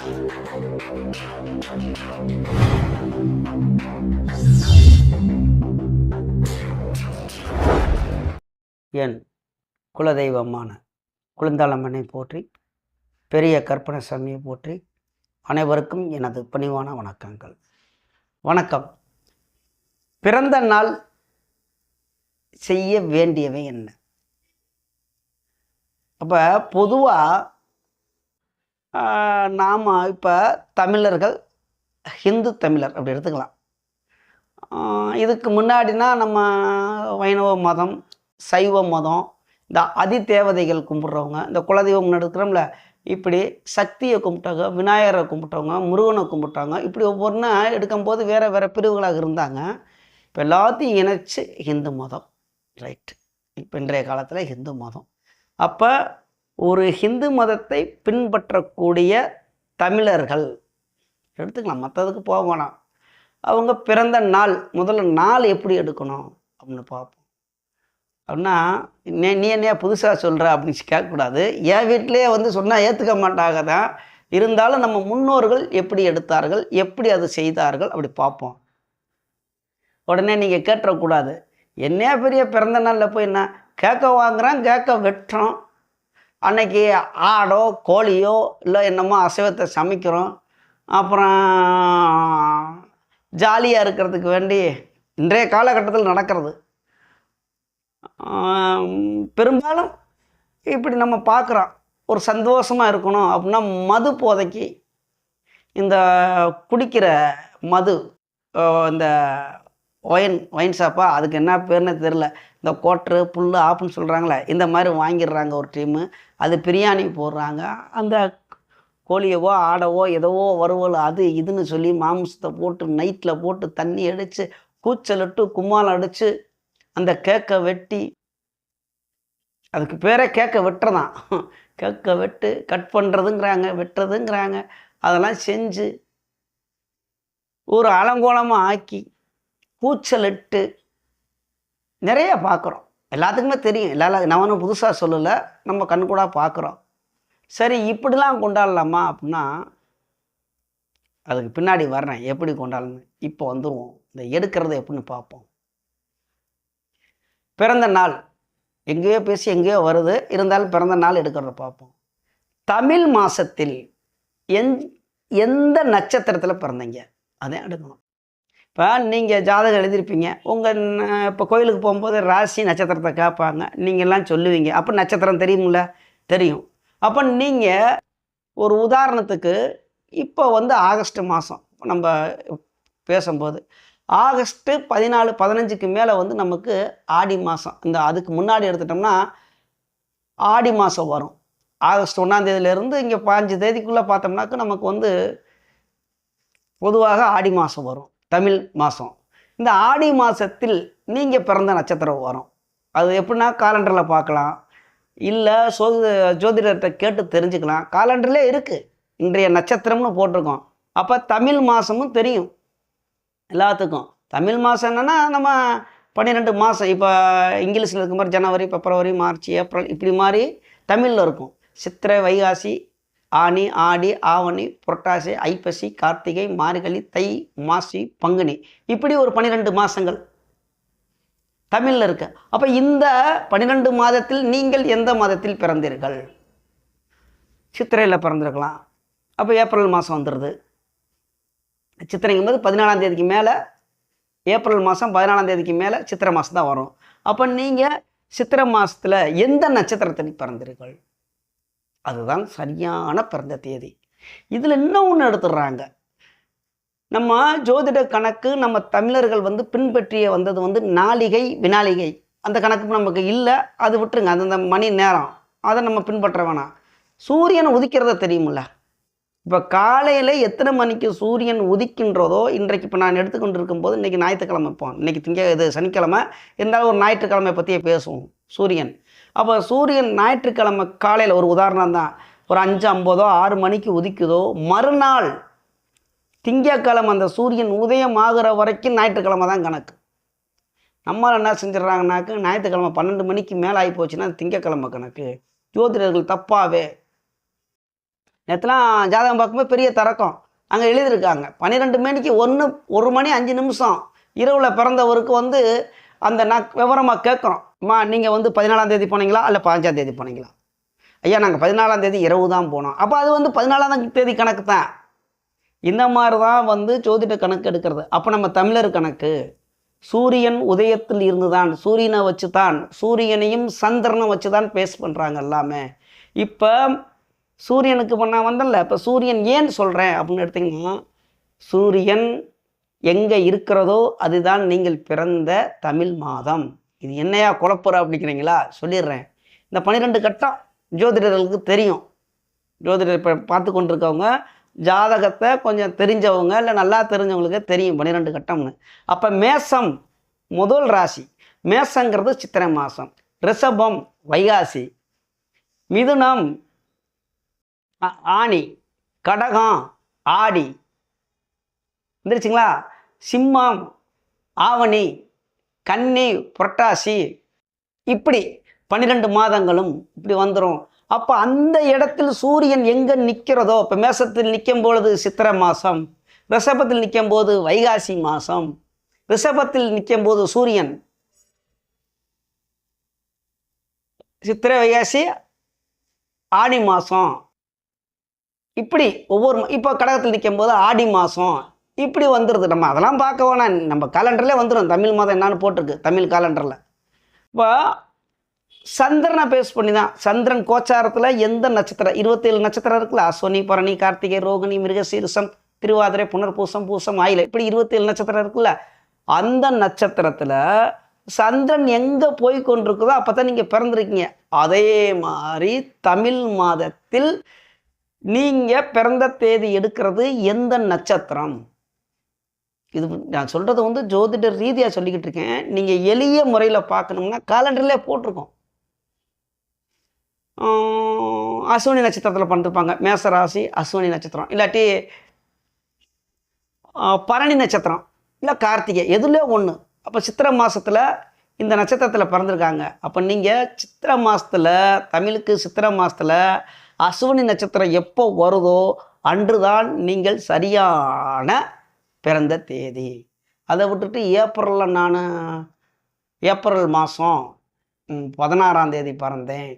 என் குலதெய்வமான குளிந்தாளம்மனை போற்றி, பெரிய கற்பனை சாமியை போற்றி, அனைவருக்கும் எனது பணிவான வணக்கங்கள். வணக்கம். பிறந்த நாள் செய்ய வேண்டியவை என்ன? அப்போ பொதுவாக நாம் இப்போ தமிழர்கள், ஹிந்து தமிழர் அப்படி எடுத்துக்கலாம். இதுக்கு முன்னாடினா நம்ம வைணவ மதம், சைவ மதம், இந்த அதி தேவதைகள் கும்பிட்றவங்க, இந்த குலதெய்வம் எடுக்கிறோம்ல, இப்படி சக்தியை கும்பிட்டாங்க, விநாயகரை கும்பிட்டவங்க, முருகனை கும்பிட்டாங்க. இப்படி ஒவ்வொன்றா எடுக்கும்போது வேறு வேறு பிரிவுகளாக இருந்தாங்க. இப்போ எல்லாத்தையும் இணைச்சி ஹிந்து மதம், ரைட். இப்போ இன்றைய காலத்தில் ஹிந்து மதம். அப்போ ஒரு ஹிந்து மதத்தை பின்பற்றக்கூடிய தமிழர்கள் எடுத்துக்கலாம், மற்றதுக்கு போக வேணாம். அவங்க பிறந்த நாள், முதல்ல நாள் எப்படி எடுக்கணும் அப்படின்னு பார்ப்போம். அப்படின்னா நீ என்னையா புதுசாக சொல்கிற அப்படின்னு கேட்கக்கூடாது. என் வீட்டிலே சொன்னால் ஏற்றுக்க மாட்டாங்க தான். இருந்தாலும் நம்ம முன்னோர்கள் எப்படி எடுத்தார்கள், எப்படி அது செய்தார்கள் அப்படி பார்ப்போம். உடனே நீங்கள் கேட்டுறக்கூடாது, என்னையா பெரிய பிறந்த நாளில் போய் என்ன கேட்க வாங்குகிறோம், கேட்க வெட்டுறோம், அன்னைக்கு ஆடோ கோழியோ இல்லை என்னமோ அசைவத்தை சமைக்கிறோம், அப்புறம் ஜாலியாக இருக்கிறதுக்கு வேண்டி இன்றைய காலகட்டத்தில் நடக்கிறது. பெரும்பாலும் இப்படி நம்ம பார்க்குறோம். ஒரு சந்தோஷமாக இருக்கணும் அப்படின்னா மது போதைக்கு, இந்த குடிக்கிற மது, இந்த ஒயின் ஷாப்பா, அதுக்கு என்ன பேர்னு தெரில, இந்த கோட்ரு புல் ஆப்புன்னு சொல்கிறாங்களே, இந்த மாதிரி வாங்கிடுறாங்க ஒரு டீமு. அது பிரியாணி போடுறாங்க, அந்த கோழியவோ ஆடவோ எதவோ வறுவல் அது இதுன்னு சொல்லி மாம்சத்தை போட்டு நைட்டில் போட்டு தண்ணி அடித்து கூச்சலிட்டு கும்மால் அடித்து அந்த கேக்கை வெட்டி, அதுக்கு பேரே கேக்கை வெட்டுறதான், கேக்கை வெட்டு கட் பண்ணுறதுங்கிறாங்க, வெட்டுறதுங்கிறாங்க, அதெல்லாம் செஞ்சு ஒரு அலங்கோலமாக ஆக்கி கூச்சலிட்டு நிறைய பார்க்குறோம். எல்லாத்துக்குமே தெரியும், நான் ஒன்றும் புதுசாக சொல்லலை, நம்ம கண்கூட பார்க்குறோம். சரி, இப்படிலாம் கொண்டாடலாமா அப்படின்னா அதுக்கு பின்னாடி வர்றேன் எப்படி கொண்டாடணும். இப்போ வந்துடுவோம், இந்த எடுக்கிறது எப்படின்னு பார்ப்போம். பிறந்த நாள் எங்கேயோ பேசி எங்கேயோ வருது, இருந்தாலும் பிறந்த நாள் எடுக்கிறத பார்ப்போம். தமிழ் மாதத்தில் எந்த நட்சத்திரத்தில் பிறந்தீங்க அதை எடுக்கணும். இப்போ நீங்கள் ஜாதகம் எழுதியிருப்பீங்க, உங்கள் இப்போ கோயிலுக்கு போகும்போது ராசி நட்சத்திரத்தை கேட்பாங்க, நீங்கள்லாம் சொல்லுவீங்க. அப்போ நட்சத்திரம் தெரியுமில்ல, தெரியும். அப்போ நீங்கள் ஒரு உதாரணத்துக்கு இப்போ ஆகஸ்ட் மாதம் நம்ம பேசும்போது ஆகஸ்ட்டு 14, 15க்கு மேலே நமக்கு ஆடி மாதம், இந்த அதுக்கு முன்னாடி எடுத்துட்டோம்னா ஆடி மாதம் வரும். ஆகஸ்ட் 1ஆம் தேதியிலேருந்து இங்கே 15 தேதிக்குள்ளே பார்த்தோம்னாக்க நமக்கு பொதுவாக ஆடி மாதம் வரும், தமிழ் மாதம். இந்த ஆடி மாதத்தில் நீங்கள் பிறந்த நட்சத்திரம் வரும். அது எப்படின்னா காலண்டரில் பார்க்கலாம், இல்லை ஜோதிடர்கிட்ட கேட்டு தெரிஞ்சுக்கலாம். காலண்டர்லே இருக்குது, இன்றைய நட்சத்திரம்னு போட்டிருக்கோம். அப்போ தமிழ் மாதமும் தெரியும் எல்லாத்துக்கும். தமிழ் மாதம் என்னென்னா நம்ம 12 மாதம், இப்போ இங்கிலீஷில் இருக்க மாதிரி ஜனவரி, பிப்ரவரி, மார்ச், ஏப்ரல் இப்படி மாதிரி தமிழில் இருக்கும். சித்திரை, வைகாசி, ஆனி, ஆடி, ஆவணி, புரட்டாசி, ஐப்பசி, கார்த்திகை, மார்கழி, தை, மாசி, பங்குனி, இப்படி ஒரு 12 மாதங்கள் தமிழில் இருக்கு. அப்போ இந்த 12 மாதத்தில் நீங்கள் எந்த மாதத்தில் பிறந்தீர்கள்? சித்திரையில் பிறந்திருக்கலாம், அப்போ ஏப்ரல் மாதம் வந்துடுது. சித்திரைங்கும்போது 14ஆம் தேதிக்கு மேலே, ஏப்ரல் மாதம் 14ஆம் தேதிக்கு மேலே சித்திரை மாதம் தான் வரும். அப்போ நீங்கள் சித்திரை மாதத்தில் எந்த நட்சத்திரத்தில் பிறந்தீர்கள்? அதுதான் சரியான பிறந்த தேதி. இதில் இன்னும் ஒன்று எடுத்துடுறாங்க. நம்ம ஜோதிட கணக்கு நம்ம தமிழர்கள் பின்பற்றிய வந்தது நாளிகை வினாளிகை. அந்த கணக்கு நமக்கு இல்லை, அது விட்டுருங்க, அது அந்த மணி நேரம் அதை நம்ம பின்பற்ற வேணாம். சூரியன் உதிக்கிறத தெரியுமில்ல, இப்போ காலையில் எத்தனை மணிக்கு சூரியன் உதிக்கின்றதோ, இன்றைக்கு இப்போ நான் எடுத்துக்கொண்டு இருக்கும்போது இன்றைக்கி ஞாயிற்றுக்கிழமை, இப்போ இன்றைக்கி இது சனிக்கிழமை, இருந்தாலும் ஒரு ஞாயிற்றுக்கிழமை பற்றியே பேசுவோம். சூரியன், அப்போ சூரியன் ஞாயிற்றுக்கிழமை காலையில் ஒரு உதாரணம் தான், ஒரு 5:50 6 மணிக்கு உதிக்குதோ, மறுநாள் திங்கக்கிழமை அந்த சூரியன் உதயம் ஆகிற வரைக்கும் ஞாயிற்றுக்கிழமை தான் கணக்கு. நம்மளால் என்ன செஞ்சிடறாங்கனாக்க ஞாயிற்றுக்கிழமை 12 மணிக்கு மேலே ஆகி போச்சுன்னா திங்கக்கிழமை கணக்கு. ஜோதிடர்கள் தப்பாகவே நேற்றுலாம் ஜாதகம் பார்க்கும்போது பெரிய தரக்கம் அங்கே எழுதியிருக்காங்க 12 மணிக்கு 1 மணி 5 நிமிஷம் இரவில் பிறந்தவருக்கு வந்து அந்த நான் விவரமாக கேட்குறோம். அம்மா நீங்கள் வந்து 14ஆம் தேதி போனீங்களா இல்லை 15ஆம் தேதி போனீங்களா? ஐயா நாங்கள் 14ஆம் தேதி இரவு தான் போனோம். அப்போ அது வந்து 14ஆம் தேதி கணக்கு தான். இந்த மாதிரி தான் வந்து ஜோதிட கணக்கு எடுக்கிறது. அப்போ நம்ம தமிழர் கணக்கு சூரியன் உதயத்தில் இருந்து தான், சூரியனை வச்சு தான், சூரியனையும் சந்திரனை வச்சு தான் பேஸ் பண்ணுறாங்க எல்லாமே. இப்போ சூரியனுக்கு பண்ணால் வந்தல, இப்போ சூரியன் ஏன் சொல்கிறேன் அப்படின்னு எடுத்திங்கன்னா, சூரியன் எங்கே இருக்கிறதோ அதுதான் நீங்கள் பிறந்த தமிழ் மாதம். இது என்னையா குழப்பற அப்படிங்கிறீங்களா? சொல்லிடுறேன். இந்த 12 கட்டம் ஜோதிடர்களுக்கு தெரியும். ஜோதிடர் இப்போ பார்த்து கொண்டிருக்கவங்க ஜாதகத்தை கொஞ்சம் தெரிஞ்சவங்க இல்லை நல்லா தெரிஞ்சவங்களுக்கு தெரியும் 12 கட்டம்னு. அப்போ மேசம் முதல் ராசி. மேசங்கிறது சித்திரை மாதம், ரிஷபம் வைகாசி, மிதுனம் ஆனி, கடகம் ஆடி, வந்துருச்சுங்களா? சிம்மம் ஆவணி, கன்னி புரட்டாசி, இப்படி 12 மாதங்களும் இப்படி வந்துடும். அப்போ அந்த இடத்தில் சூரியன் எங்கே நிற்கிறதோ, இப்போ மேசத்தில் நிற்கும் பொழுது சித்திரை மாதம், ரிஷபத்தில் நிற்கும் போது வைகாசி மாதம், ரிஷபத்தில் நிற்கும் போது சூரியன் சித்திரை வைகாசி ஆடி மாதம், இப்படி ஒவ்வொரு இப்போ கடகத்தில் நிற்கும் போது ஆடி மாதம், இப்படி வந்துடுது. நம்ம அதெல்லாம் பார்க்க வேணாம், நம்ம கேலண்டர்லேயே வந்துடும் தமிழ் மாதம் என்னன்னு போட்டிருக்கு தமிழ் கேலண்டரில். இப்போ சந்திரனை பேஸ் பண்ணி தான். சந்திரன் கோச்சாரத்தில் எந்த நட்சத்திரம் 27 நட்சத்திரம் இருக்குல்ல, அஸ்வினி பரணி கார்த்திகை ரோகிணி மிருகசீரிஷம் திருவாதிரை புனர்பூசம் பூசம் ஆயிலை, இப்படி 27 நட்சத்திரம் இருக்குல்ல, அந்த நட்சத்திரத்தில் சந்திரன் எங்கே போய் கொண்டிருக்குதோ அப்போ தான் நீங்கள் பிறந்திருக்கீங்க. அதே மாதிரி தமிழ் மாதத்தில் நீங்கள் பிறந்த தேதி எடுக்கிறது எந்த நட்சத்திரம். இது நான் சொல்கிறது வந்து ஜோதிடர் ரீதியாக சொல்லிக்கிட்டு இருக்கேன். நீங்கள் எளிய முறையில் பார்க்கணும்னா காலண்டர்லேயே போட்டிருக்கோம். அஸ்வினி நட்சத்திரத்தில் பண்ணிருப்பாங்க, மேசராசி அஸ்வினி நட்சத்திரம், இல்லாட்டி பரணி நட்சத்திரம், இல்லை கார்த்திகை, எதுலேயோ ஒன்று. அப்போ சித்திரை மாதத்தில் இந்த நட்சத்திரத்தில் பிறந்திருக்காங்க. அப்போ நீங்கள் சித்திரை மாதத்தில், தமிழுக்கு சித்திரை மாதத்தில் அஸ்வினி நட்சத்திரம் எப்போ வருதோ அன்று தான் நீங்கள் சரியான பிறந்த தேதி. அதை விட்டுட்டு ஏப்ரலில் நான் ஏப்ரல் மாதம் 16ஆம் தேதி பிறந்தேன்,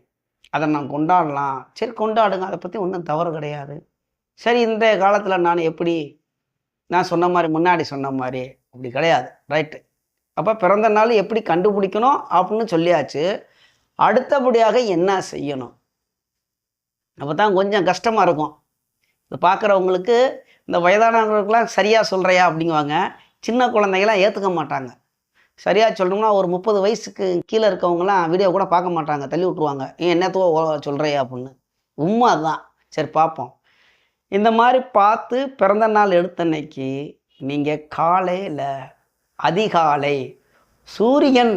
அதை நான் கொண்டாடலாம், சரி கொண்டாடுங்க, அதை பற்றி ஒன்றும் தவறு கிடையாது. சரி இந்த காலத்தில் நான் எப்படி நான் சொன்ன மாதிரி முன்னாடி சொன்ன மாதிரி அப்படி கிடையாது, ரைட்டு. அப்போ பிறந்த நாள் எப்படி கண்டுபிடிக்கணும் அப்படின்னு சொல்லியாச்சு. அடுத்தபடியாக என்ன செய்யணும்? அப்போ தான் கொஞ்சம் கஷ்டமாக இருக்கும். இது பார்க்குறவங்களுக்கு, இந்த வயதானவங்களுக்கெல்லாம் சரியாக சொல்கிறியா அப்படிங்குவாங்க. சின்ன குழந்தைங்களாம் ஏற்றுக்க மாட்டாங்க. சரியாக சொல்லணும்னா ஒரு 30 வயசுக்கு கீழே இருக்கவங்களாம் வீடியோ கூட பார்க்க மாட்டாங்க, தள்ளி விட்ருவாங்க. என்னத்தோ சொல்கிறியா அப்படின்னு. உண்மை அதுதான். சரி பார்ப்போம். இந்த மாதிரி பார்த்து பிறந்த நாள் எடுத்தன்னைக்கு நீங்கள் காலையில் அதிகாலை சூரியன்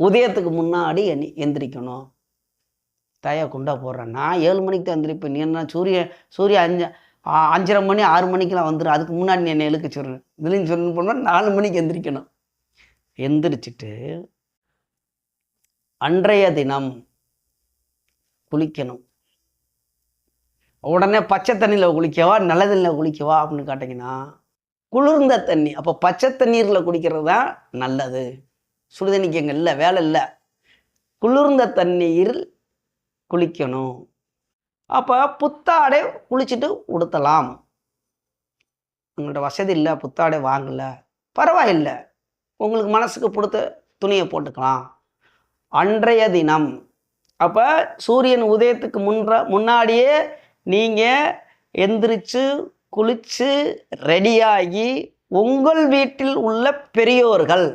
உதயத்துக்கு முன்னாடி எந்திரிக்கணும். தயா குண்டா போடுறேன், நான் 7 மணிக்கு தான் எந்திரிப்பேன், நீ என்ன சூரியன் 5:30 மணி 6 மணிக்கெலாம் வந்துடும், அதுக்கு முன்னாடி நீ என்னை எழுக்க சொல்கிறேன். இதுலேயும் சொல்லணும் போனால் 4 மணிக்கு எந்திரிக்கணும். எந்திரிச்சிட்டு அன்றைய தினம் குளிக்கணும். உடனே பச்சை தண்ணியில் குளிக்கவா நல்ல தண்ணியில் குளிக்கவா அப்படின்னு கேட்டிங்கன்னா குளிர்ந்த தண்ணி. அப்போ பச்சை தண்ணீரில் குளிக்கிறது தான் நல்லது. சுடுதண்ணிக்கு எங்கே இல்லை, வேலை இல்லை. குளிர்ந்த தண்ணீரில் குளிக்கணும். அப்போ புத்தாடை குளிச்சுட்டு உடுத்தலாம். உங்கள்கிட்ட வசதி இல்லை, புத்தாடை வாங்கலை, பரவாயில்லை, உங்களுக்கு மனசுக்கு பிடித்த துணியை போட்டுக்கலாம். அன்றைய தினம் அப்போ சூரியன் உதயத்துக்கு முன்னாடியே நீங்கள் எந்திரிச்சு குளித்து ரெடியாகி உங்கள் வீட்டில் உள்ள பெரியோர்கள்,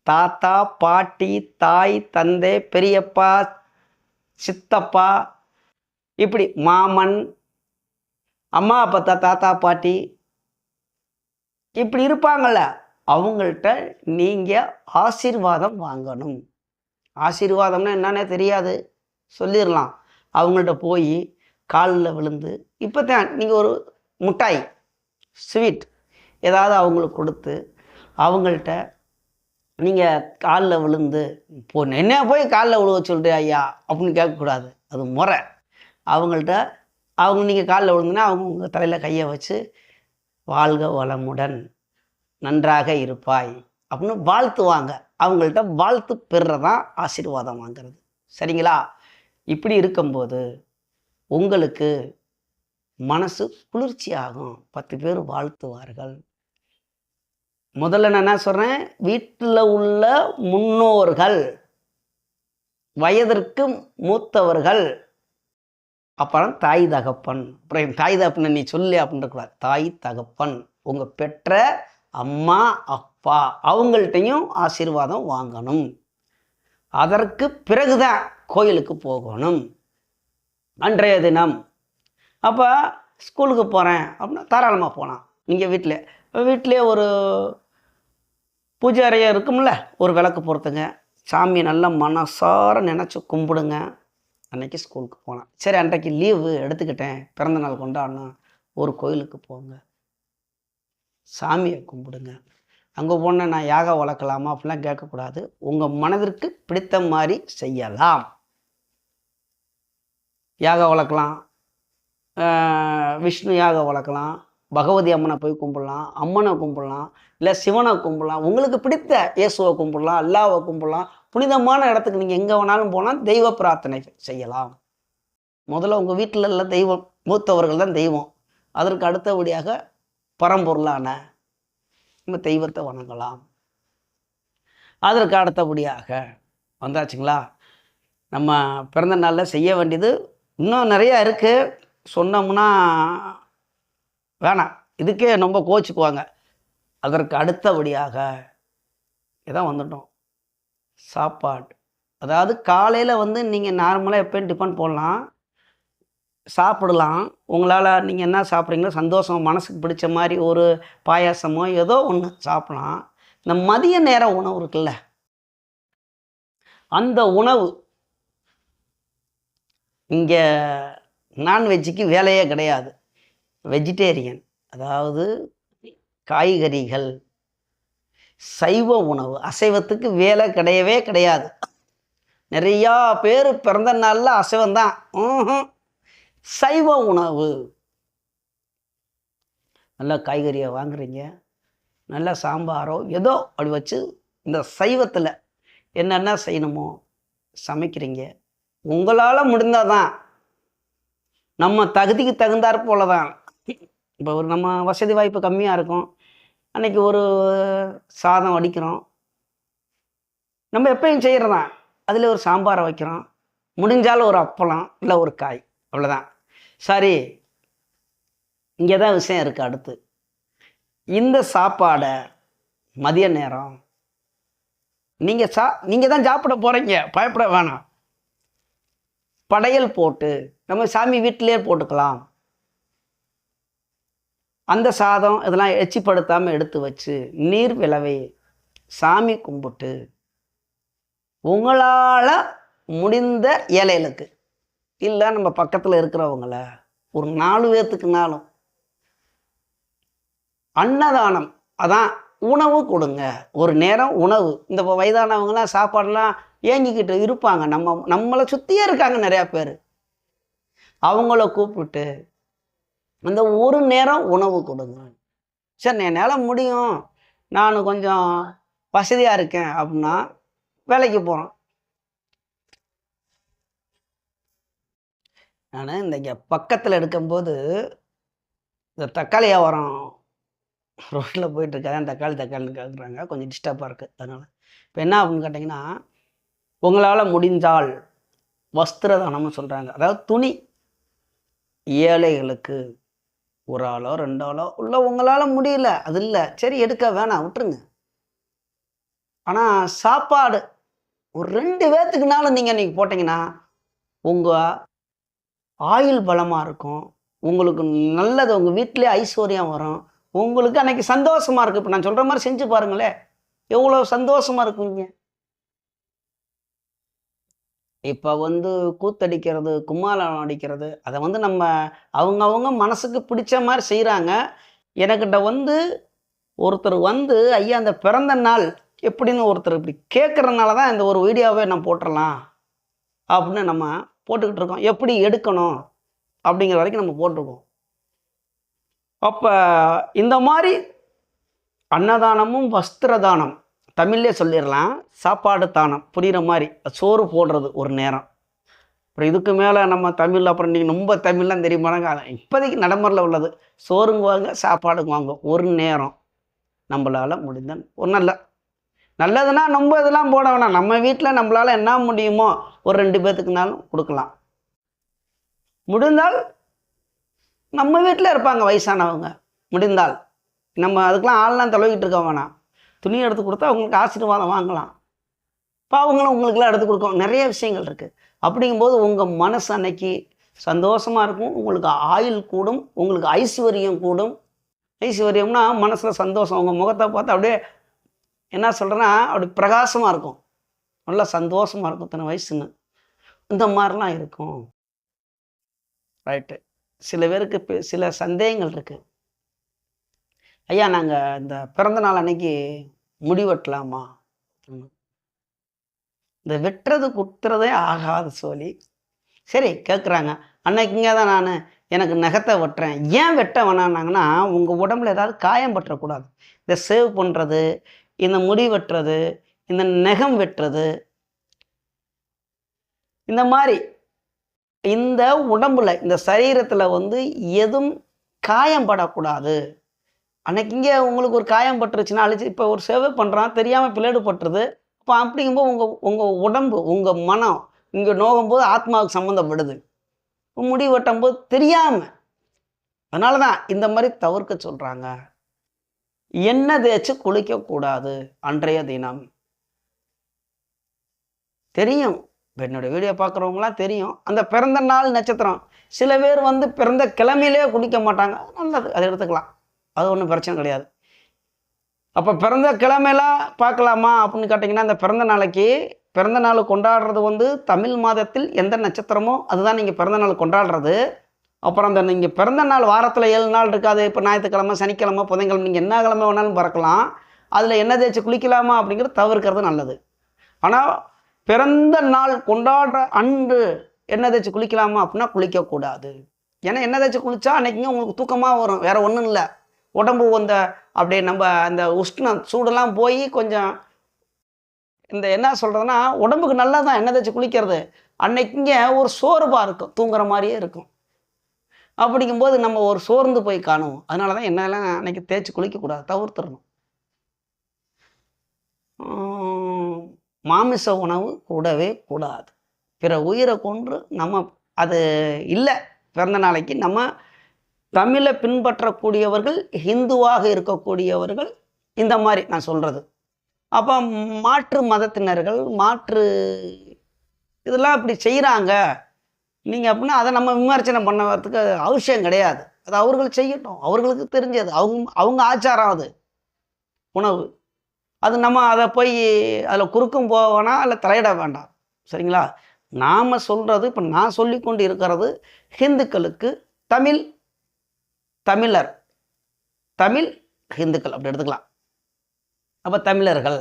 தாத்தா பாட்டி தாய் தந்தை பெரியப்பா சித்தப்பா, இப்படி மாமன் அம்மா அப்பா தாத்தா பாட்டி இப்படி இருப்பாங்கள்ல, அவங்கள்ட்ட நீங்கள் ஆசீர்வாதம் வாங்கணும். ஆசீர்வாதம்னா என்னன்னே தெரியாது, சொல்லிடலாம். அவங்கள்ட்ட போய் காலில் விழுந்து, இப்போ தான் நீங்கள் ஒரு மிட்டாய் ஸ்வீட் ஏதாவது அவங்களுக்கு கொடுத்து அவங்கள்ட்ட நீங்கள் காலில் விழுந்து என்ன போய் காலில் விழுவ சொல்லிட்டு ஐயா அப்படின்னு கேட்கக்கூடாது, அது முறை. அவங்கள்ட்ட அவங்க நீங்கள் காலில் விழுந்துன்னா அவங்க உங்கள் தலையில் கையை வச்சு வாழ்க வளமுடன், நன்றாக இருப்பாய் அப்படின்னு வாழ்த்துவாங்க. அவங்கள்ட்ட வாழ்த்து பெறுறதான் ஆசீர்வாதம் வாங்கிறது. சரிங்களா? இப்படி இருக்கும்போது உங்களுக்கு மனசு குளிர்ச்சி ஆகும். 10 பேர் வாழ்த்துவார்கள். முதல்ல நான் என்ன சொல்கிறேன், வீட்டில் உள்ள முன்னோர்கள், வயதிற்கு மூத்தவர்கள், அப்புறம் தாய் தகப்பன். அப்புறம் தாய் தகப்பனை நீ சொல்லு அப்படின்ற கூடாது. தாய் தகப்பன், உங்கள் பெற்ற அம்மா அப்பா, அவங்கள்ட்டையும் ஆசீர்வாதம் வாங்கணும். அதற்கு பிறகுதான் கோயிலுக்கு போகணும். அன்றைய தினம் அப்போ ஸ்கூலுக்கு போகிறேன் அப்படின்னா தாராளமாக போகலாம். நீங்கள் வீட்டிலே ஒரு பூஜை அறையாக இருக்கும்ல, ஒரு விளக்கு பொறுத்துங்க, சாமியை நல்லா மனசார நினச்சி கும்பிடுங்க. அன்றைக்கி ஸ்கூலுக்கு போகலாம். சரி, அன்றைக்கு லீவு எடுத்துக்கிட்டேன், பிறந்த நாள் கொண்டாடணும், ஒரு கோயிலுக்கு போங்க, சாமியை கும்பிடுங்க. அங்கே போனால் நான் யாகம் வளர்க்கலாமா அப்படிலாம் கேட்கக்கூடாது. உங்கள் மனதிற்கு பிடித்த மாதிரி செய்யலாம். யாகம் வளர்க்கலாம், விஷ்ணு யாகம் வளர்க்கலாம், பகவதி அம்மனை போய் கும்பிடலாம், அம்மனை கும்பிடலாம், இல்லை சிவனை கும்பிடலாம், உங்களுக்கு பிடித்த இயேசுவை கும்பிடலாம், அல்லாவை கும்பிடலாம். புனிதமான இடத்துக்கு நீங்கள் எங்கே வேணாலும் போனால் தெய்வ பிரார்த்தனை செய்யலாம். முதல்ல உங்கள் வீட்டில் உள்ள தெய்வம், மூத்தவர்கள் தான் தெய்வம். அதற்கு அடுத்தபடியாக பரம்பொருளான நம்ம தெய்வத்தை வணங்கலாம். அதற்கு அடுத்தபடியாக வந்தாச்சுங்களா, நம்ம பிறந்த நாளில் செய்ய வேண்டியது இன்னும் நிறையா இருக்குது. சொன்னோம்னா வேணாம், இதுக்கே ரொம்ப கோச்சிக்குவாங்க. அதற்கு அடுத்தபடியாக இதான் வந்துட்டோம், சாப்பாடு. அதாவது காலையில் நீங்கள் நார்மலாக எப்போயும் டிஃபன் போடலாம், சாப்பிடலாம். உங்களால் நீங்கள் என்ன சாப்பிட்றீங்களோ சந்தோஷம், மனசுக்கு பிடிச்ச மாதிரி ஒரு பாயாசமோ ஏதோ ஒன்று சாப்பிடலாம். இந்த மதிய நேர உணவு இருக்குல்ல, அந்த உணவு இங்கே நான்வெஜ்ஜுக்கு வேலையே கிடையாது. வெஜிடேரியன், அதாவது காய்கறிகள், சைவ உணவு. அசைவத்துக்கு வேலை கிடையவே கிடையாது. நிறையா பேர் பிறந்த நாளில் அசைவந்தான். சைவ உணவு. நல்ல காய்கறியை வாங்குறீங்க, நல்ல சாம்பாரோ ஏதோ அப்படி வச்சு இந்த சைவத்தில் என்னென்ன செய்யணுமோ சமைக்கிறீங்க. உங்களால் முடிந்தால் தான், நம்ம தகுதிக்கு தகுந்தாற் போல தான். இப்போ ஒரு நம்ம வசதி வாய்ப்பு கம்மியாக இருக்கும், அன்றைக்கி ஒரு சாதம் வடிக்கிறோம், நம்ம எப்பயும் செய்கிறதான். அதில் ஒரு சாம்பாரை வைக்கிறோம், முடிஞ்சாலும் ஒரு அப்பளம் இல்லை ஒரு காய், அவ்வளோதான். சரி, இங்கே தான் விஷயம் இருக்குது. அடுத்து இந்த சாப்பாடை மதிய நேரம் நீங்கள் தான் சாப்பிட போகிறீங்க, பயப்பட வேணாம். படையல் போட்டு நம்ம சாமி வீட்டிலே போட்டுக்கலாம். அந்த சாதம் இதெல்லாம் எச்சிப்படுத்தாமல் எடுத்து வச்சு நீர் விளவை சாமி கும்பிட்டு உங்களால் முடிந்த ஏழைகளுக்கு, இல்லை நம்ம பக்கத்தில் இருக்கிறவங்கள ஒரு 4 பேர்த்துக்குனாலும் அன்னதானம், அதான் உணவு கொடுங்க. ஒரு நேரம் உணவு. இந்த வயதானவங்களாம் சாப்பாடெல்லாம் ஏங்கிக்கிட்டு இருப்பாங்க, நம்மளை சுற்றியே இருக்காங்க நிறையா பேர். அவங்கள கூப்பிட்டு அந்த ஒரு நேரம் உணவு கொடுங்க. சரி, என்னால் முடியும், நான் கொஞ்சம் வசதியாக இருக்கேன் அப்படின்னா வேலைக்கு போகிறோம். நான் இந்த பக்கத்தில் எடுக்கும்போது இந்த தக்காளி வியாபாரம் ரோட்டில் போயிட்டுருக்காங்க, தக்காளி கேட்குறாங்க, கொஞ்சம் டிஸ்டர்பாக இருக்குது. அதனால் இப்போ என்ன அப்படின்னு கேட்டிங்கன்னா, உங்களால் முடிந்தால் வஸ்திர தானம்னு சொல்கிறாங்க. அதாவது துணி, ஏழைகளுக்கு 1 ஆளோ 2 ஆளோ இல்லை, உங்களால் முடியல, அது இல்லை, சரி எடுக்க வேணாம், விட்டுருங்க. ஆனால் சாப்பாடு ஒரு 2 பேர்த்துக்குனாலும் நீங்கள் இன்றைக்கி போட்டிங்கன்னா உங்கள் ஆயுள் பலமாக இருக்கும், உங்களுக்கு நல்லது, உங்கள் வீட்டிலே ஐஸ்வர்யம் வரும், உங்களுக்கு அன்றைக்கி சந்தோஷமாக இருக்குது. இப்போ நான் சொல்கிற மாதிரி செஞ்சு பாருங்களேன், எவ்வளோ சந்தோஷமாக இருக்குங்க. இப்போ கூத்தடிக்கிறது, கும்மாளம் அடிக்கிறது, அதை நம்ம அவங்கவுங்க மனசுக்கு பிடிச்ச மாதிரி செய்கிறாங்க. எனக்கிட்ட ஒருத்தர் ஐயா அந்த பிறந்த நாள் எப்படின்னு ஒருத்தர் இப்படி கேட்குறதுனால தான் இந்த ஒரு வீடியோவே நான் போட்டுடலாம் அப்படின்னு நம்ம போட்டுக்கிட்டு இருக்கோம். எப்படி எடுக்கணும் அப்படிங்கிற வரைக்கும் நம்ம போட்டிருக்கோம். அப்போ இந்த மாதிரி அன்னதானமும் வஸ்திர தானம், தமிழ்லே சொல்லிடலாம், சாப்பாடு தானம் புரிகிற மாதிரி, சோறு போடுறது ஒரு நேரம். அப்புறம் இதுக்கு மேலே நம்ம தமிழ், அப்புறம் நீங்கள் ரொம்ப தமிழ்லாம் தெரியுமானாங்க, இப்போதைக்கு நடைமுறையில் உள்ளது சோறுங்குவாங்க, சாப்பாடுங்குவாங்க. ஒரு நேரம் நம்மளால் முடிந்த ஒரு நல்லதுன்னா ரொம்ப இதெல்லாம் போட வேணாம். நம்ம வீட்டில் நம்மளால் என்ன முடியுமோ ஒரு 2 பேர்த்துக்குனாலும் கொடுக்கலாம். முடிந்தால் நம்ம வீட்டில் இருப்பாங்க வயசானவங்க, முடிந்தால் நம்ம அதுக்கெலாம் ஆள்லாம் தொலைவிட்டு இருக்க வேணாம். துணி எடுத்து கொடுத்தா அவங்களுக்கு ஆசீர்வாதம் வாங்கலாம். இப்போ அவங்களும் உங்களுக்குலாம் எடுத்து கொடுக்கும். நிறைய விஷயங்கள் இருக்குது. அப்படிங்கும்போது உங்கள் மனசு அன்னைக்கு சந்தோஷமாக இருக்கும். உங்களுக்கு ஆயுள் கூடும், உங்களுக்கு ஐஸ்வர்யம் கூடும். ஐஸ்வர்யம்னா மனசில் சந்தோஷம். உங்கள் முகத்தை பார்த்து அப்படியே என்ன சொல்கிறேன்னா அப்படி பிரகாசமாக இருக்கும், நல்லா சந்தோஷமாக இருக்கும். இத்தனை வயசுன்னு இந்த மாதிரிலாம் இருக்கும். ரைட்டு. சில பேருக்கு சில சந்தேகங்கள் இருக்குது. ஐயா நாங்கள் இந்த பிறந்த நாள் அன்னைக்கு முடி வெட்டலாமா? இந்த வெட்டுறது குத்துறதே ஆகாது சொல்லி சரி கேட்குறாங்க. அன்னைக்குங்க தான் நான் எனக்கு நகத்தை வெட்டுறேன். ஏன் வெட்ட வேணான்னாங்கன்னா, உங்கள் உடம்புல ஏதாவது காயம் பற்றக்கூடாது. இந்த சேவ் பண்ணுறது, இந்த முடி வெட்டுறது, இந்த நகம் வெட்டுறது, இந்த மாதிரி இந்த உடம்புல இந்த சரீரத்தில் வந்து எதுவும் காயம் படக்கூடாது. அன்னைக்கு உங்களுக்கு ஒரு காயம் பட்டுருச்சுன்னா அழிச்சு, இப்போ ஒரு சேவை பண்ணுறான் தெரியாமல் பிளேடு பட்டுருது. இப்போ அப்படிங்கும்போது உங்கள் உடம்பு, உங்கள் மனம் இங்கே நோகும்போது ஆத்மாவுக்கு சம்மந்தப்படுது. முடி வெட்டும்போது தெரியாமல். அதனால தான் இந்த மாதிரி தவிர்க்க சொல்கிறாங்க. எண்ணெய் தேய்ச்சி குளிக்கக்கூடாது அன்றைய தினம். தெரியும், என்னுடைய வீடியோ பார்க்குறவங்களாம் தெரியும். அந்த பிறந்த நாள் நட்சத்திரம் சில பேர் வந்து பிறந்த கிழமையிலே குளிக்க மாட்டாங்க. நல்லது, அதை எடுத்துக்கலாம், அது ஒன்றும் பிரச்சனை கிடையாது. அப்போ பிறந்த கிழமையெல்லாம் பார்க்கலாமா அப்படின்னு கேட்டிங்கன்னா, அந்த பிறந்த நாளைக்கு பிறந்த நாள் கொண்டாடுறது வந்து தமிழ் மாதத்தில் எந்த நட்சத்திரமோ அதுதான் நீங்கள் பிறந்த நாள் கொண்டாடுறது. அப்புறம் அந்த நீங்கள் பிறந்த நாள் வாரத்தில் 7 நாள் இருக்காது. இப்போ ஞாயிற்றுக்கிழமை, சனிக்கிழமை, புதன்கிழமை, நீங்கள் என்ன கிழமை வேணாலும் பறக்கலாம். அதில் எண்ணெய் தேய்ச்சி குளிக்கலாமா அப்படிங்கிறது தவிர்க்கிறது நல்லது. ஆனால் பிறந்த நாள் கொண்டாடுற அன்று எண்ணெய் தேய்ச்சி குளிக்கலாமா அப்படின்னா குளிக்கக்கூடாது. ஏன்னா எண்ணெய் தேய்ச்சி குளித்தா அன்றைக்கிங்க உங்களுக்கு தூக்கமாக வரும், வேறு ஒன்றும் இல்லை. உடம்பு அந்த அப்படியே நம்ம அந்த உஷ்ணம் சூடெல்லாம் போய் கொஞ்சம் இந்த என்ன சொல்கிறதுனா உடம்புக்கு நல்லா தான் எண்ணெய் தேய்ச்சி குளிக்கிறது. அன்னைக்குங்க ஒரு சோர்வாக இருக்கும், தூங்குற மாதிரியே இருக்கும். அப்படிங்கும்போது நம்ம ஒரு சோர்ந்து போய் காணுவோம். அதனால தான் எண்ணெயெல்லாம் அன்னைக்கு தேய்ச்சி குளிக்கக்கூடாது, தவிர்த்துடணும். மாமிச உணவு கூடவே கூடாது. பிற உயிரை கொன்று நம்ம அது இல்லை. பிறந்த நாளைக்கு நம்ம தமிழை பின்பற்றக்கூடியவர்கள், ஹிந்துவாக இருக்கக்கூடியவர்கள் இந்த மாதிரி நான் சொல்கிறது. அப்போ மாற்று மதத்தினர்கள் மாற்று இதெல்லாம் இப்படி செய்கிறாங்க நீங்கள் அப்படின்னா அதை நம்ம விமர்சனை பண்ணுறதுக்கு அவசியம் கிடையாது. அது அவர்கள் செய்யட்டும், அவர்களுக்கு தெரிஞ்சது, அவங்க ஆச்சாரம், அது உணவு. அது நம்ம அதை போய் அதில் குறுக்கும் போக வேணாம், அதில் தலையிட வேண்டாம். சரிங்களா? நாம் சொல்கிறது, இப்போ நான் சொல்லி கொண்டு இருக்கிறது ஹிந்துக்களுக்கு, தமிழர், தமிழ் ஹிந்துக்கள் அப்படி எடுத்துக்கலாம். அப்போ தமிழர்கள்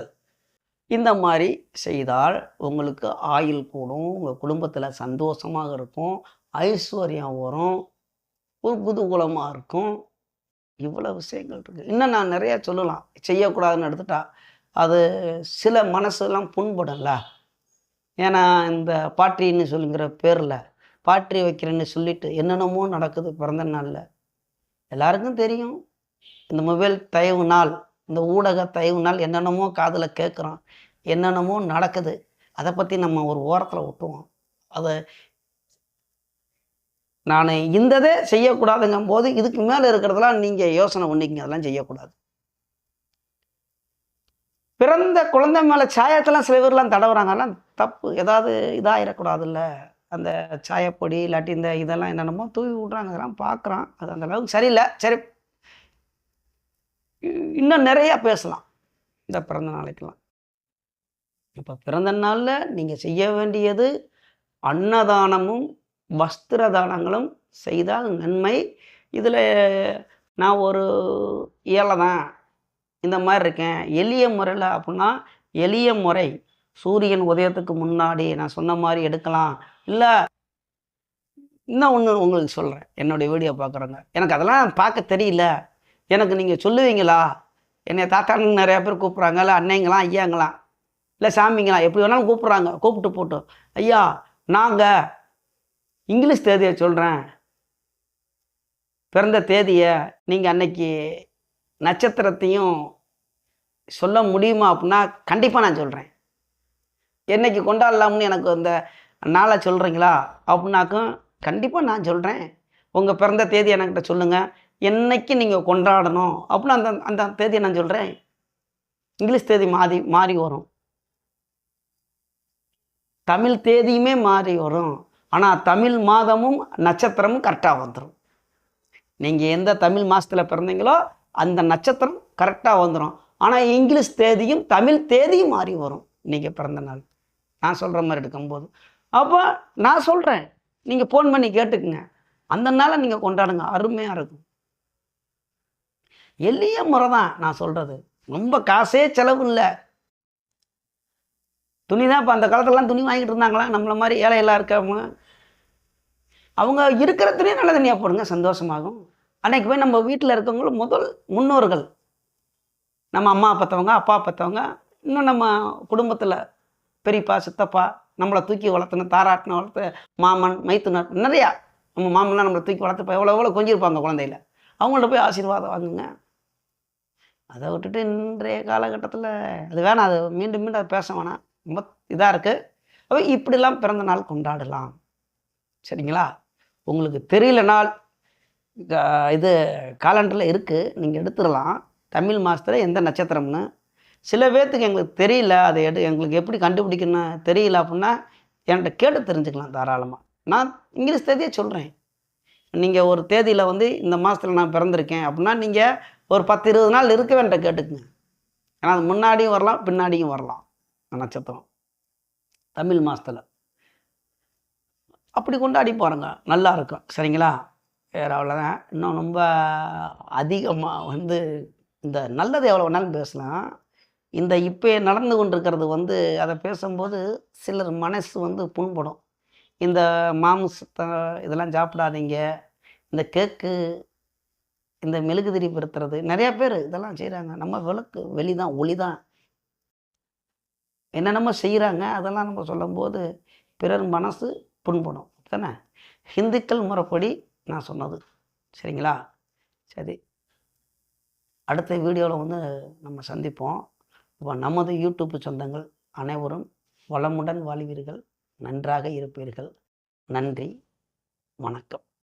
இந்த மாதிரி செய்தால் உங்களுக்கு ஆயுள் கூடும், உங்கள் குடும்பத்தில் சந்தோஷமாக இருக்கும், ஐஸ்வர்யம் வரும், ஒரு குதூகூலமாக இருக்கும். இவ்வளோ விஷயங்கள் இருக்குது. இன்னும் நான் நிறையா சொல்லலாம். செய்யக்கூடாதுன்னு எடுத்துட்டா அது சில மனசுலாம் புண்படல. ஏன்னா இந்த பாட்ரின்னு சொல்லுங்கிற பேரில் பாட்ரி வைக்கிறேன்னு சொல்லிட்டு என்னென்னமோ நடக்குது பிறந்த நாளில். எல்லாருக்கும் தெரியும், இந்த மொபைல் தயவு நாள், இந்த ஊடக தயவு நாள் என்னென்னமோ காதில் கேட்குறோம், என்னென்னமோ நடக்குது. அதை பற்றி நம்ம ஒரு ஓரத்தில் விட்டுவோம். அதை நான் இந்ததே செய்யக்கூடாதுங்கும் போது இதுக்கு மேலே இருக்கிறதெல்லாம் நீங்கள் யோசனை பண்ணிக்கிங்க, அதெல்லாம் செய்யக்கூடாது. பிறந்த குழந்தை மேலே சாயத்தெல்லாம் சில பேர்லாம் தடவுறாங்க, அதெல்லாம் தப்பு. ஏதாவது இதாகிடக்கூடாதுல்ல, அந்த சாயப்பொடி இல்லாட்டி இந்த இதெல்லாம் என்னென்னமோ தூவி விட்றாங்க, அதெல்லாம் பார்க்குறான். அது அந்த அளவுக்கு சரியில்லை. சரி, இன்னும் நிறையா பேசலாம் இந்த பிறந்த நாளைக்கெல்லாம். இப்போ பிறந்த நாளில் நீங்கள் செய்ய வேண்டியது அன்னதானமும் வஸ்திர தானங்களும் செய்தால் நன்மை. இதில் நான் ஒரு ஏழை தான், இந்த மாதிரி இருக்கேன், எளிய முறையில் அப்படின்னா எளிய முறை சூரியன் உதயத்துக்கு முன்னாடி நான் சொன்ன மாதிரி எடுக்கலாம். இல்லை இன்னும் ஒன்று உங்களுக்கு சொல்கிறேன், என்னுடைய வீடியோ பார்க்குறவங்க, எனக்கு அதெல்லாம் பார்க்க தெரியல, எனக்கு நீங்கள் சொல்லுவீங்களா? என்னை தாத்தான்னு நிறையா பேர் கூப்பிட்றாங்க, இல்லை அன்னைங்களாம் ஐயாங்களாம், இல்லை சாமிங்களாம், எப்படி வேணாலும் கூப்பிட்றாங்க, கூப்பிட்டு போட்டோம். ஐயா, நாங்கள் இங்கிலீஷ் தேதியை சொல்கிறேன், பிறந்த தேதியை நீங்கள் அன்னைக்கு நட்சத்திரத்தையும் சொல்ல முடியுமா அப்படின்னா கண்டிப்பாக நான் சொல்கிறேன். என்னைக்கு கொண்டாடலாம்னு எனக்கு அந்த நாளை சொல்கிறீங்களா அப்படின்னாக்கும் கண்டிப்பாக நான் சொல்கிறேன். உங்கள் பிறந்த தேதி என்கிட்ட சொல்லுங்கள், என்னைக்கு நீங்கள் கொண்டாடணும் அப்படின்னு அந்த அந்த தேதியை நான் சொல்கிறேன். இங்கிலீஷ் தேதி மாறி வரும், தமிழ் தேதியுமே மாறி வரும். ஆனால் தமிழ் மாதமும் நட்சத்திரமும் கரெக்டாக வந்துடும். நீங்கள் எந்த தமிழ் மாதத்தில் பிறந்தீங்களோ அந்த நட்சத்திரம் கரெக்டாக வந்துடும். ஆனால் இங்கிலீஷ் தேதியும் தமிழ் தேதியும் மாறி வரும் நீங்கள் பிறந்த நாள் நான் சொல்கிற மாதிரி எடுக்கும்போது. அப்போ நான் சொல்கிறேன், நீங்கள் ஃபோன் பண்ணி கேட்டுக்குங்க, அந்த நாளை நீங்கள் கொண்டாடுங்க, அருமையாக இருக்கும். எளிய முறை தான் நான் சொல்கிறது, ரொம்ப காசே செலவு இல்லை. துணி தான் இப்போ அந்த காலத்துலலாம் துணி வாங்கிட்டு இருந்தாங்களா நம்மளை மாதிரி ஏழையெல்லாம் இருக்கவங்க? அவங்க இருக்கிற துணியை நல்ல தனியாக போடுங்க, சந்தோஷமாகும். அன்றைக்கி போய் நம்ம வீட்டில் இருக்கவங்களும் முதல் முன்னோர்கள், நம்ம அம்மா பெற்றவங்க, அப்பா பெற்றவங்க, இன்னும் நம்ம குடும்பத்தில் பெரியப்பா சித்தப்பா நம்மளை தூக்கி வளர்த்துன தாராட்டின வளர்த்து மாமன் மைத்துனர் நிறையா, நம்ம மாமன்லாம் நம்மளை தூக்கி வளர்த்து எவ்வளோ கொஞ்சிருப்பாங்க குழந்தையில, அவங்கள்ட்ட போய் ஆசீர்வாதம் வாங்குங்க. அதை விட்டுட்டு இன்றைய காலகட்டத்தில் அது வேணாம், அது மீண்டும் மீண்டும் அதை பேச வேணாம், ரொம்ப இதாக இருக்குது. அப்போ இப்படிலாம் பிறந்த நாள் கொண்டாடலாம், சரிங்களா? உங்களுக்கு தெரியல நாள் இது காலண்டரில் இருக்குது, நீங்கள் எடுத்துடலாம். தமிழ் மாதத்தில் எந்த நட்சத்திரம்னு சில பேர்த்துக்கு எங்களுக்கு தெரியல, அதை எங்களுக்கு எப்படி கண்டுபிடிக்கணும் தெரியல அப்படின்னா என்கிட்ட கேட்டு தெரிஞ்சுக்கலாம் தாராளமாக. நான் இங்கிலீஷ் தேதியை சொல்கிறேன். நீங்கள் ஒரு தேதியில் வந்து இந்த மாதத்தில் நான் பிறந்திருக்கேன் அப்படின்னா நீங்கள் ஒரு 10-20 நாள் இருக்க என்கிட்ட கேட்டுக்குங்க. ஏன்னா அது முன்னாடியும் வரலாம் பின்னாடியும் வரலாம் நட்சத்திரம் தமிழ் மாதத்தில். அப்படி கொண்டாடி பாருங்க, நல்லா இருக்கும், சரிங்களா? வேறு அவ்வளோதான். இன்னும் ரொம்ப அதிகமாக வந்து இந்த நல்லது எவ்வளோ வேணாலும் பேசலாம். இந்த இப்போ நடந்து கொண்டிருக்கிறது வந்து அதை பேசும்போது சிலர் மனசு வந்து புண்படும். இந்த மாமிசத்தை இதெல்லாம் சாப்பிடாதீங்க, இந்த கேக்கு, இந்த மெழுகுதிரி பெருத்துறது, நிறையா பேர் இதெல்லாம் செய்கிறாங்க. நம்ம விளக்கு வெளி தான், ஒளி தான், என்னென்னமோ செய்கிறாங்க. அதெல்லாம் நம்ம சொல்லும்போது பிறர் மனசு புண்படும் தானே. ஹிந்துக்கள் முறைப்படி நான் சொன்னது, சரிங்களா? சரி, அடுத்த வீடியோவில் வந்து நம்ம சந்திப்போம். இப்போ நமது யூடியூப் சொந்தங்கள் அனைவரும் வளமுடன் வாழ்வீர்கள், நன்றாக இருப்பீர்கள். நன்றி, வணக்கம்.